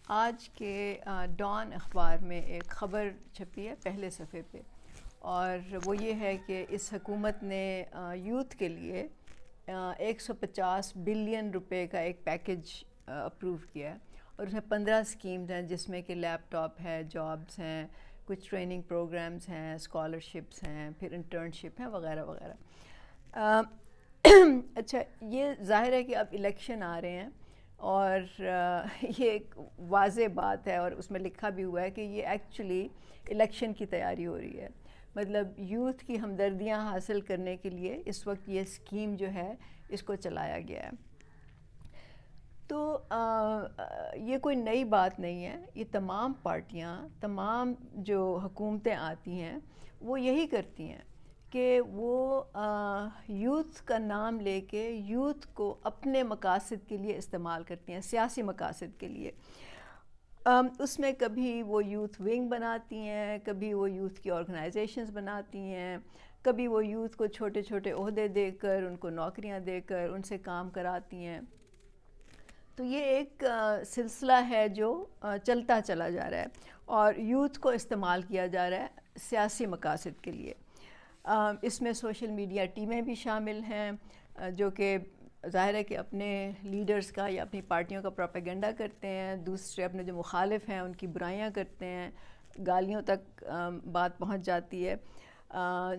آج کے ڈان اخبار میں ایک خبر چھپی ہے پہلے صفحے پہ، اور وہ یہ ہے کہ اس حکومت نے یوتھ کے لیے 150 بلین روپے کا ایک پیکج اپروو کیا ہے، اور اس میں 15 اسکیمز ہیں جس میں کہ لیپ ٹاپ ہے، جابس ہیں، کچھ ٹریننگ پروگرامز ہیں، اسکالرشپس ہیں، پھر انٹرنشپ ہیں وغیرہ وغیرہ۔ اچھا، یہ ظاہر ہے کہ اب الیکشن آ رہے ہیں، اور یہ ایک واضح بات ہے، اور اس میں لکھا بھی ہوا ہے کہ یہ ایکچولی الیکشن کی تیاری ہو رہی ہے۔ مطلب یوتھ کی ہمدردیاں حاصل کرنے کے لیے اس وقت یہ اسکیم جو ہے اس کو چلایا گیا ہے۔ تو یہ کوئی نئی بات نہیں ہے، یہ تمام پارٹیاں، تمام جو حکومتیں آتی ہیں وہ یہی کرتی ہیں کہ وہ یوتھ کا نام لے کے یوتھ کو اپنے مقاصد کے لیے استعمال کرتی ہیں، سیاسی مقاصد کے لیے۔ اس میں کبھی وہ یوتھ ونگ بناتی ہیں، کبھی وہ یوتھ کی آرگنائزیشنز بناتی ہیں، کبھی وہ یوتھ کو چھوٹے چھوٹے عہدے دے کر، ان کو نوکریاں دے کر ان سے کام کراتی ہیں۔ تو یہ ایک سلسلہ ہے جو چلتا چلا جا رہا ہے، اور یوتھ کو استعمال کیا جا رہا ہے سیاسی مقاصد کے لیے۔ اس میں سوشل میڈیا ٹیمیں بھی شامل ہیں جو کہ ظاہر ہے کہ اپنے لیڈرز کا یا اپنی پارٹیوں کا پروپیگنڈا کرتے ہیں، دوسرے اپنے جو مخالف ہیں ان کی برائیاں کرتے ہیں، گالیوں تک بات پہنچ جاتی ہے۔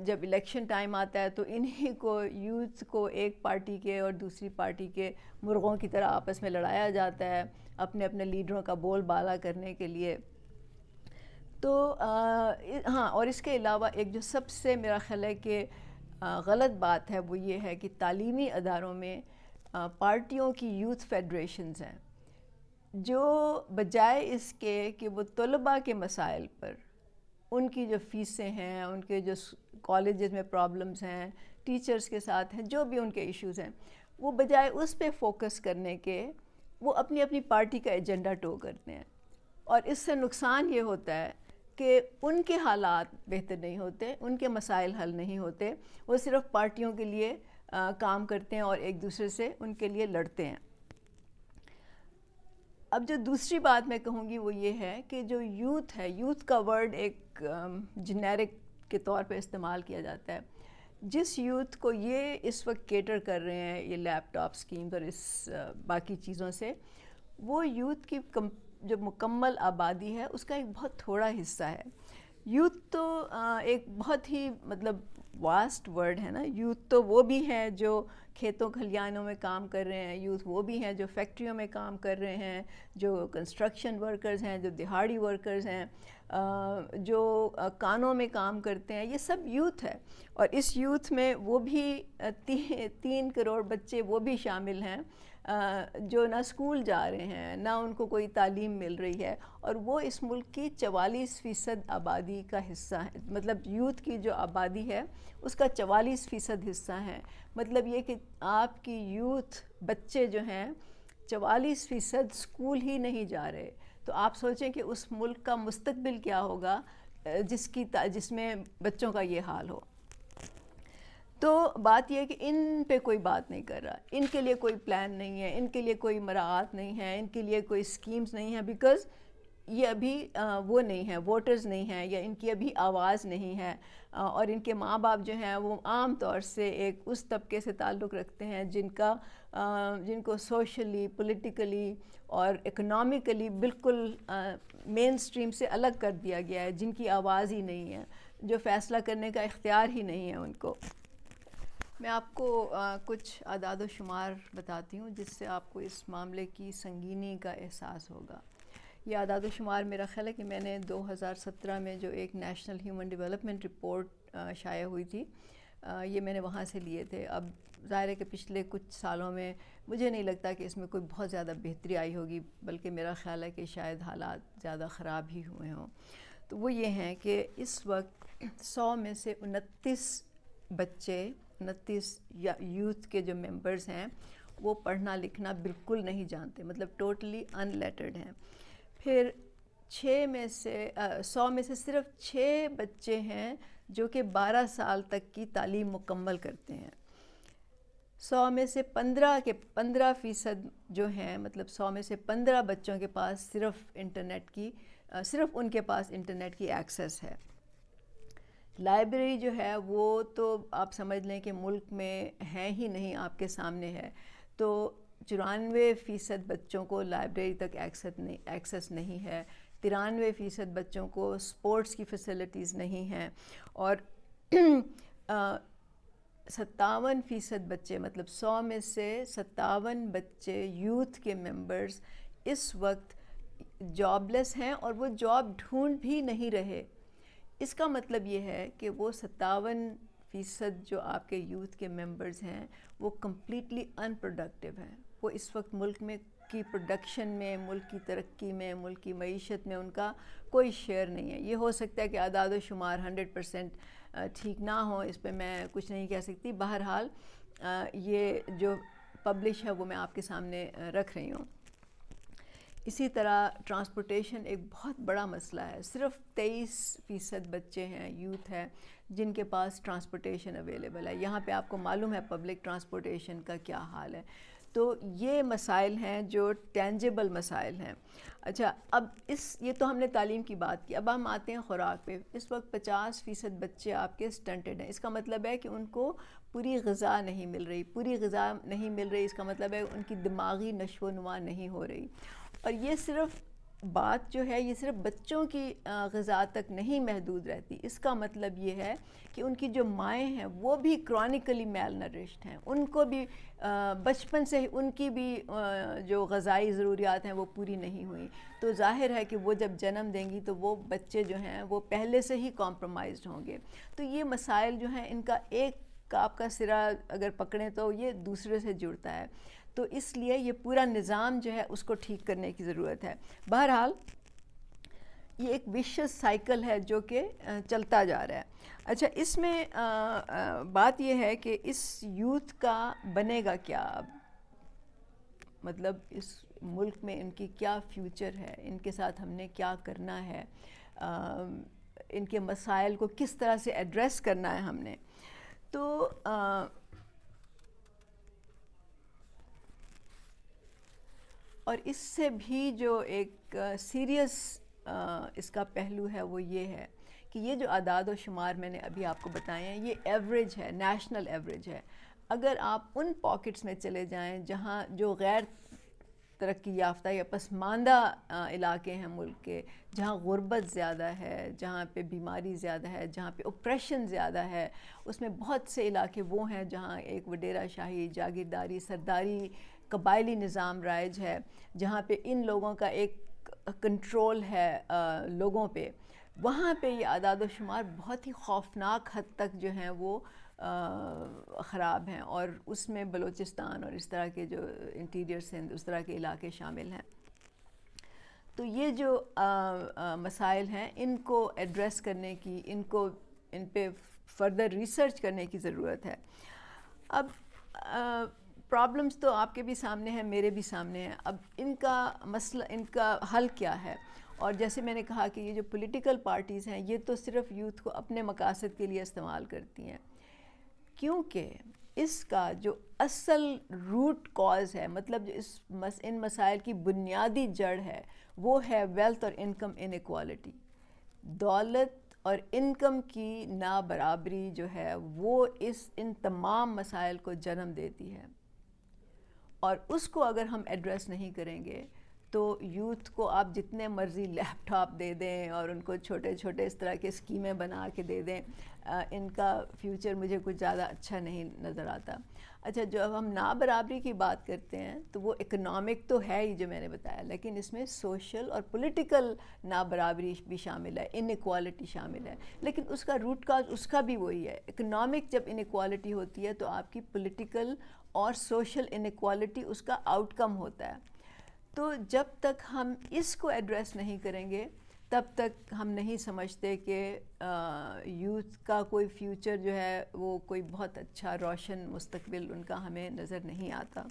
جب الیکشن ٹائم آتا ہے تو انہی کو، یوتھ کو، ایک پارٹی کے اور دوسری پارٹی کے مرغوں کی طرح آپس میں لڑایا جاتا ہے اپنے اپنے لیڈروں کا بول بالا کرنے کے لیے۔ تو ہاں، اور اس کے علاوہ ایک جو سب سے میرا خیال ہے کہ غلط بات ہے وہ یہ ہے کہ تعلیمی اداروں میں پارٹیوں کی یوتھ فیڈریشنز ہیں، جو بجائے اس کے کہ وہ طلباء کے مسائل پر، ان کی جو فیسیں ہیں، ان کے جو کالجز میں پرابلمز ہیں، ٹیچرز کے ساتھ ہیں، جو بھی ان کے ایشوز ہیں، وہ بجائے اس پہ فوکس کرنے کے وہ اپنی اپنی پارٹی کا ایجنڈا ٹو کرتے ہیں، اور اس سے نقصان یہ ہوتا ہے کہ ان کے حالات بہتر نہیں ہوتے، ان کے مسائل حل نہیں ہوتے، وہ صرف پارٹیوں کے لیے کام کرتے ہیں اور ایک دوسرے سے ان کے لیے لڑتے ہیں۔ اب جو دوسری بات میں کہوں گی وہ یہ ہے کہ جو یوتھ ہے، یوتھ کا ورڈ ایک جنیرک کے طور پہ استعمال کیا جاتا ہے۔ جس یوتھ کو یہ اس وقت کیٹر کر رہے ہیں یہ لیپ ٹاپ سکیمز اور اس باقی چیزوں سے، وہ یوتھ کی جو مکمل آبادی ہے اس کا ایک بہت تھوڑا حصہ ہے۔ یوتھ تو ایک بہت ہی مطلب واسٹ ورڈ ہے نا۔ یوتھ تو وہ بھی ہیں جو کھیتوں کھلیانوں میں کام کر رہے ہیں، یوتھ وہ بھی ہیں جو فیکٹریوں میں کام کر رہے ہیں، جو کنسٹرکشن ورکرز ہیں، جو دہاڑی ورکرز ہیں، جو کانوں میں کام کرتے ہیں، یہ سب یوتھ ہے۔ اور اس یوتھ میں وہ بھی 3 کروڑ بچے وہ بھی شامل ہیں جو نہ اسکول جا رہے ہیں، نہ ان کو کوئی تعلیم مل رہی ہے، اور وہ اس ملک کی 44% آبادی کا حصہ ہے۔ مطلب یوتھ کی جو آبادی ہے اس کا 44% حصہ ہے۔ مطلب یہ کہ آپ کی یوتھ بچے جو ہیں 44% اسکول ہی نہیں جا رہے، تو آپ سوچیں کہ اس ملک کا مستقبل کیا ہوگا جس میں بچوں کا یہ حال ہو۔ تو بات یہ ہے کہ ان پہ کوئی بات نہیں کر رہا، ان کے لیے کوئی پلان نہیں ہے، ان کے لیے کوئی مراعات نہیں ہے، ان کے لیے کوئی سکیمز نہیں ہیں، بیکاز یہ ابھی وہ نہیں ہیں، ووٹرز نہیں ہیں، یا ان کی ابھی آواز نہیں ہے، اور ان کے ماں باپ جو ہیں وہ عام طور سے ایک اس طبقے سے تعلق رکھتے ہیں جن کو سوشلی، پولیٹیکلی اور اکنامکلی بالکل مین سٹریم سے الگ کر دیا گیا ہے، جن کی آواز ہی نہیں ہے، جو فیصلہ کرنے کا اختیار ہی نہیں ہے ان کو۔ میں آپ کو کچھ اعداد و شمار بتاتی ہوں جس سے آپ کو اس معاملے کی سنگینی کا احساس ہوگا۔ یہ اعداد و شمار میرا خیال ہے کہ میں نے 2017 میں جو ایک نیشنل ہیومن ڈیولپمنٹ رپورٹ شائع ہوئی تھی، یہ میں نے وہاں سے لیے تھے۔ اب ظاہر ہے کہ پچھلے کچھ سالوں میں مجھے نہیں لگتا کہ اس میں کوئی بہت زیادہ بہتری آئی ہوگی، بلکہ میرا خیال ہے کہ شاید حالات زیادہ خراب ہی ہوئے ہوں۔ تو وہ یہ ہیں کہ اس وقت 100 میں سے 29 بچے، 29 یا یوتھ کے جو ممبرز ہیں وہ پڑھنا لکھنا بالکل نہیں جانتے، مطلب ٹوٹلی ان لیٹرڈ ہیں۔ پھر 100 میں سے صرف 6 بچے ہیں جو کہ 12 سال تک کی تعلیم مکمل کرتے ہیں۔ 100 میں سے 15% جو ہیں، مطلب 100 میں سے 15 بچوں کے پاس صرف ان کے پاس انٹرنیٹ کی ایکسیس ہے۔ لائبریری جو ہے وہ تو آپ سمجھ لیں کہ ملک میں ہے ہی نہیں، آپ کے سامنے ہے۔ تو 94% بچوں کو لائبریری تک ایکسیس نہیں ہے، 93% بچوں کو سپورٹس کی فیسلٹیز نہیں ہیں، اور 57% بچے، مطلب 100 میں سے 57 بچے یوتھ کے ممبرز اس وقت جاب لیس ہیں، اور وہ جاب ڈھونڈ بھی نہیں رہے۔ اس کا مطلب یہ ہے کہ وہ 57% جو آپ کے یوتھ کے ممبرز ہیں وہ کمپلیٹلی ان پروڈکٹیو ہیں۔ وہ اس وقت ملک میں کی پروڈکشن میں، ملک کی ترقی میں، ملک کی معیشت میں ان کا کوئی شیئر نہیں ہے۔ یہ ہو سکتا ہے کہ اعداد و شمار 100% ٹھیک نہ ہو، اس پہ میں کچھ نہیں کہہ سکتی۔ بہرحال یہ جو پبلش ہے وہ میں آپ کے سامنے رکھ رہی ہوں۔ اسی طرح ٹرانسپورٹیشن ایک بہت بڑا مسئلہ ہے۔ صرف 23% بچے ہیں، یوتھ ہے، جن کے پاس ٹرانسپورٹیشن اویلیبل ہے۔ یہاں پہ آپ کو معلوم ہے پبلک ٹرانسپورٹیشن کا کیا حال ہے۔ تو یہ مسائل ہیں جو ٹینجیبل مسائل ہیں۔ اچھا، اب یہ تو ہم نے تعلیم کی بات کی، اب ہم آتے ہیں خوراک پہ۔ اس وقت 50% بچے آپ کے سٹنٹڈ ہیں۔ اس کا مطلب ہے کہ ان کو پوری غذا نہیں مل رہی۔ پوری غذا نہیں مل رہی، اس کا مطلب ہے ان کی دماغی نشو و نما نہیں ہو رہی۔ اور یہ صرف بات جو ہے یہ صرف بچوں کی غذا تک نہیں محدود رہتی، اس کا مطلب یہ ہے کہ ان کی جو مائیں ہیں وہ بھی کرونیکلی میل نرشڈ ہیں، ان کو بھی بچپن سے ہی ان کی بھی جو غذائی ضروریات ہیں وہ پوری نہیں ہوئیں۔ تو ظاہر ہے کہ وہ جب جنم دیں گی تو وہ بچے جو ہیں وہ پہلے سے ہی کمپرومائزڈ ہوں گے۔ تو یہ مسائل جو ہیں ان کا ایک آپ کا سرا اگر پکڑیں تو یہ دوسرے سے جڑتا ہے، تو اس لیے یہ پورا نظام جو ہے اس کو ٹھیک کرنے کی ضرورت ہے۔ بہرحال یہ ایک ویشس سائیکل ہے جو کہ چلتا جا رہا ہے۔ اچھا، اس میں بات یہ ہے کہ اس یوتھ کا بنے گا کیا اب، مطلب اس ملک میں ان کی کیا فیوچر ہے، ان کے ساتھ ہم نے کیا کرنا ہے، ان کے مسائل کو کس طرح سے ایڈریس کرنا ہے ہم نے۔ تو اور اس سے بھی جو ایک سیریس اس کا پہلو ہے وہ یہ ہے کہ یہ جو اعداد و شمار میں نے ابھی آپ کو بتائے ہیں یہ ایوریج ہے، نیشنل ایوریج ہے۔ اگر آپ ان پاکٹس میں چلے جائیں جہاں جو غیر ترقی یافتہ یا پسماندہ علاقے ہیں ملک کے، جہاں غربت زیادہ ہے، جہاں پہ بیماری زیادہ ہے، جہاں پہ اوپریشن زیادہ ہے، اس میں بہت سے علاقے وہ ہیں جہاں ایک وڈیرہ شاہی، جاگیرداری، سرداری، قبائلی نظام رائج ہے، جہاں پہ ان لوگوں کا ایک کنٹرول ہے لوگوں پہ۔ وہاں پہ یہ اعداد و شمار بہت ہی خوفناک حد تک جو ہیں وہ خراب ہیں، اور اس میں بلوچستان اور اس طرح کے جو انٹیریئر سندھ اس طرح کے علاقے شامل ہیں۔ تو یہ جو مسائل ہیں ان کو ایڈریس کرنے کی، ان پہ فردر ریسرچ کرنے کی ضرورت ہے۔ اب پرابلمز تو آپ کے بھی سامنے ہیں، میرے بھی سامنے ہیں۔ اب ان کا مسئلہ، ان کا حل کیا ہے؟ اور جیسے میں نے کہا کہ یہ جو پولیٹیکل پارٹیز ہیں یہ تو صرف یوتھ کو اپنے مقاصد کے لیے استعمال کرتی ہیں، کیونکہ اس کا جو اصل روٹ کاز ہے، مطلب جو ان مسائل کی بنیادی جڑ ہے وہ ہے ویلتھ اور انکم انیکوالٹی۔ دولت اور انکم کی نابرابری جو ہے وہ ان تمام مسائل کو جنم دیتی ہے، اور اس کو اگر ہم ایڈریس نہیں کریں گے تو یوتھ کو آپ جتنے مرضی لیپ ٹاپ دے دیں اور ان کو چھوٹے چھوٹے اس طرح کے اسکیمیں بنا کے دے دیں، ان کا فیوچر مجھے کچھ زیادہ اچھا نہیں نظر آتا۔ اچھا، جب ہم نابرابری کی بات کرتے ہیں تو وہ اکنامک تو ہے ہی جو میں نے بتایا، لیکن اس میں سوشل اور پولیٹیکل نابرابری بھی شامل ہے، ان ایکوالٹی شامل ہے، لیکن اس کا روٹ کاز اس کا بھی وہی ہے۔ اکنامک جب ان ایکوالٹی ہوتی ہے تو آپ کی پولیٹیکل اور سوشل ان ایکوالٹی اس کا آؤٹ کم ہوتا ہے۔ تو جب تک ہم اس کو ایڈریس نہیں کریں گے تب تک ہم نہیں سمجھتے کہ یوتھ کا کوئی فیوچر جو ہے وہ کوئی بہت اچھا روشن مستقبل ان کا ہمیں نظر نہیں آتا۔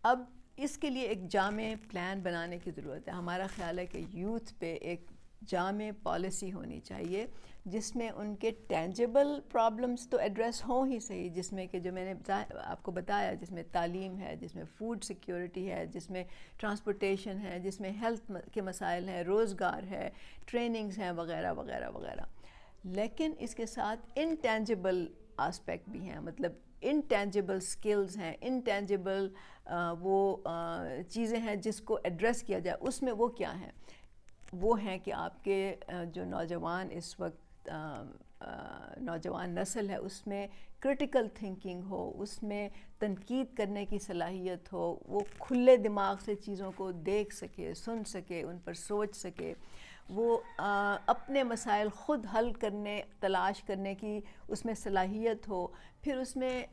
اب اس کے لیے ایک جامع پلان بنانے کی ضرورت ہے۔ ہمارا خیال ہے کہ یوتھ پہ ایک جامع پالیسی ہونی چاہیے جس میں ان کے ٹینجیبل پرابلمس تو ایڈریس ہوں ہی صحیح، جس میں کہ جو میں نے آپ کو بتایا، جس میں تعلیم ہے، جس میں فوڈ سیکیورٹی ہے، جس میں ٹرانسپورٹیشن ہے، جس میں ہیلتھ کے مسائل ہیں، روزگار ہے، ٹریننگز ہیں، وغیرہ وغیرہ وغیرہ. لیکن اس کے ساتھ انٹینجیبل آسپیکٹ بھی ہیں، مطلب انٹینجیبل سکلز ہیں، انٹینجیبل وہ چیزیں ہیں جس کو ایڈریس کیا جائے. اس میں وہ کیا ہیں؟ وہ ہیں کہ آپ کے جو نوجوان اس وقت نوجوان نسل ہے اس میں کرٹیکل تھنکنگ ہو، اس میں تنقید کرنے کی صلاحیت ہو، وہ کھلے دماغ سے چیزوں کو دیکھ سکے، سن سکے، ان پر سوچ سکے، وہ اپنے مسائل خود حل کرنے، تلاش کرنے کی اس میں صلاحیت ہو. پھر اس میں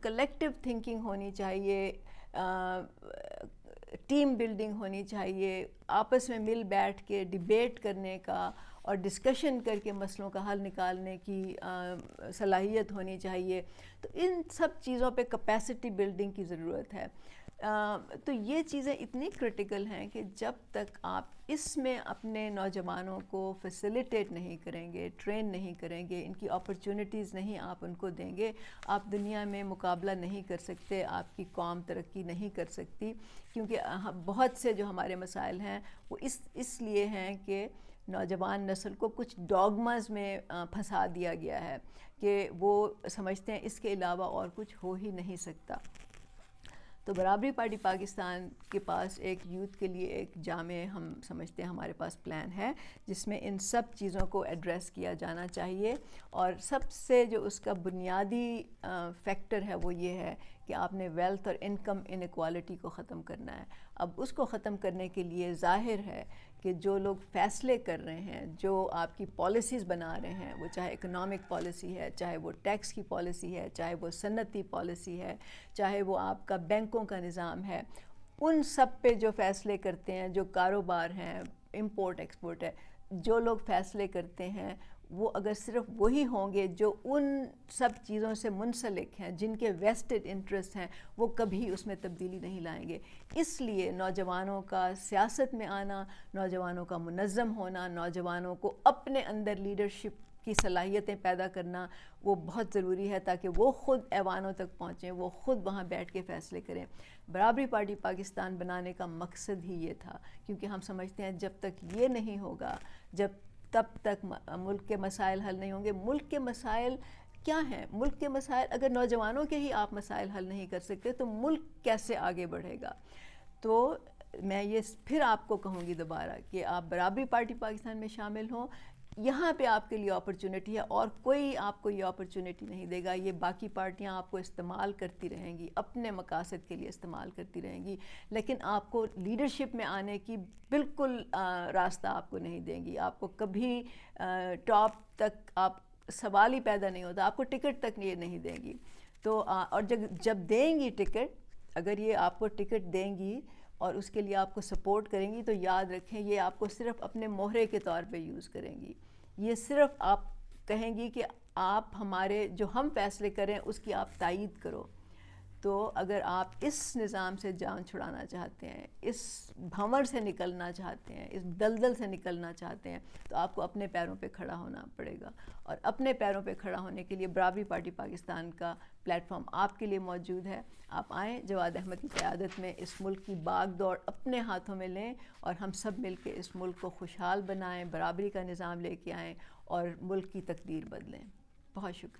کلیکٹیو تھنکنگ ہونی چاہیے، ٹیم بلڈنگ ہونی چاہیے، آپس میں مل بیٹھ کے ڈیبیٹ کرنے کا اور ڈسکشن کر کے مسئلوں کا حل نکالنے کی صلاحیت ہونی چاہیے. تو ان سب چیزوں پہ کیپیسٹی بلڈنگ کی ضرورت ہے. تو یہ چیزیں اتنی کرٹیکل ہیں کہ جب تک آپ اس میں اپنے نوجوانوں کو فیسیلیٹیٹ نہیں کریں گے، ٹرین نہیں کریں گے، ان کی اپرچونٹیز نہیں آپ ان کو دیں گے، آپ دنیا میں مقابلہ نہیں کر سکتے، آپ کی قوم ترقی نہیں کر سکتی. کیونکہ بہت سے جو ہمارے مسائل ہیں وہ اس لیے ہیں کہ نوجوان نسل کو کچھ ڈوگماز میں پھنسا دیا گیا ہے کہ وہ سمجھتے ہیں اس کے علاوہ اور کچھ ہو ہی نہیں سکتا. تو برابری پارٹی پاکستان کے پاس ایک یوتھ کے لیے ایک جامع، ہم سمجھتے ہیں ہمارے پاس پلان ہے جس میں ان سب چیزوں کو ایڈریس کیا جانا چاہیے. اور سب سے جو اس کا بنیادی فیکٹر ہے وہ یہ ہے کہ آپ نے ویلتھ اور انکم انیکوالٹی کو ختم کرنا ہے. اب اس کو ختم کرنے کے لیے ظاہر ہے کہ جو لوگ فیصلے کر رہے ہیں، جو آپ کی پالیسیز بنا رہے ہیں، وہ چاہے اکنامک پالیسی ہے، چاہے وہ ٹیکس کی پالیسی ہے، چاہے وہ صنعتی پالیسی ہے، چاہے وہ آپ کا بینکوں کا نظام ہے، ان سب پہ جو فیصلے کرتے ہیں، جو کاروبار ہیں، امپورٹ ایکسپورٹ ہے، جو لوگ فیصلے کرتے ہیں وہ اگر صرف وہی ہوں گے جو ان سب چیزوں سے منسلک ہیں، جن کے ویسٹڈ انٹرسٹ ہیں، وہ کبھی اس میں تبدیلی نہیں لائیں گے. اس لیے نوجوانوں کا سیاست میں آنا، نوجوانوں کا منظم ہونا، نوجوانوں کو اپنے اندر لیڈرشپ کی صلاحیتیں پیدا کرنا وہ بہت ضروری ہے تاکہ وہ خود ایوانوں تک پہنچیں، وہ خود وہاں بیٹھ کے فیصلے کریں. برابری پارٹی پاکستان بنانے کا مقصد ہی یہ تھا، کیونکہ ہم سمجھتے ہیں جب تک یہ نہیں ہوگا، تب تک ملک کے مسائل حل نہیں ہوں گے. ملک کے مسائل کیا ہیں؟ ملک کے مسائل اگر نوجوانوں کے ہی آپ مسائل حل نہیں کر سکتے تو ملک کیسے آگے بڑھے گا؟ تو میں یہ پھر آپ کو کہوں گی دوبارہ کہ آپ برابری پارٹی پاکستان میں شامل ہوں. یہاں پہ آپ کے لیے اپرچونٹی ہے اور کوئی آپ کو یہ اپرچونٹی نہیں دے گا. یہ باقی پارٹیاں آپ کو استعمال کرتی رہیں گی، اپنے مقاصد کے لیے استعمال کرتی رہیں گی، لیکن آپ کو لیڈرشپ میں آنے کی بالکل راستہ آپ کو نہیں دیں گی. آپ کو کبھی ٹاپ تک آپ سوال ہی پیدا نہیں ہوتا، آپ کو ٹکٹ تک یہ نہیں دیں گی. تو اور جب دیں گی ٹکٹ، اگر یہ آپ کو ٹکٹ دیں گی اور اس کے لیے آپ کو سپورٹ کریں گی تو یاد رکھیں یہ آپ کو صرف اپنے مہرے کے طور پہ یوز کریں گی. یہ صرف آپ کہیں گی کہ آپ ہمارے جو ہم فیصلے کریں اس کی آپ تائید کرو. تو اگر آپ اس نظام سے جان چھڑانا چاہتے ہیں، اس بھنور سے نکلنا چاہتے ہیں، اس دلدل سے نکلنا چاہتے ہیں، تو آپ کو اپنے پیروں پہ کھڑا ہونا پڑے گا. اور اپنے پیروں پہ کھڑا ہونے کے لیے برابری پارٹی پاکستان کا پلیٹ فارم آپ کے لیے موجود ہے. آپ آئیں، جواد احمد کی قیادت میں اس ملک کی باغ دوڑ اپنے ہاتھوں میں لیں اور ہم سب مل کے اس ملک کو خوشحال بنائیں، برابری کا نظام لے کے آئیں اور ملک کی تقدیر بدلیں. بہت شکریہ.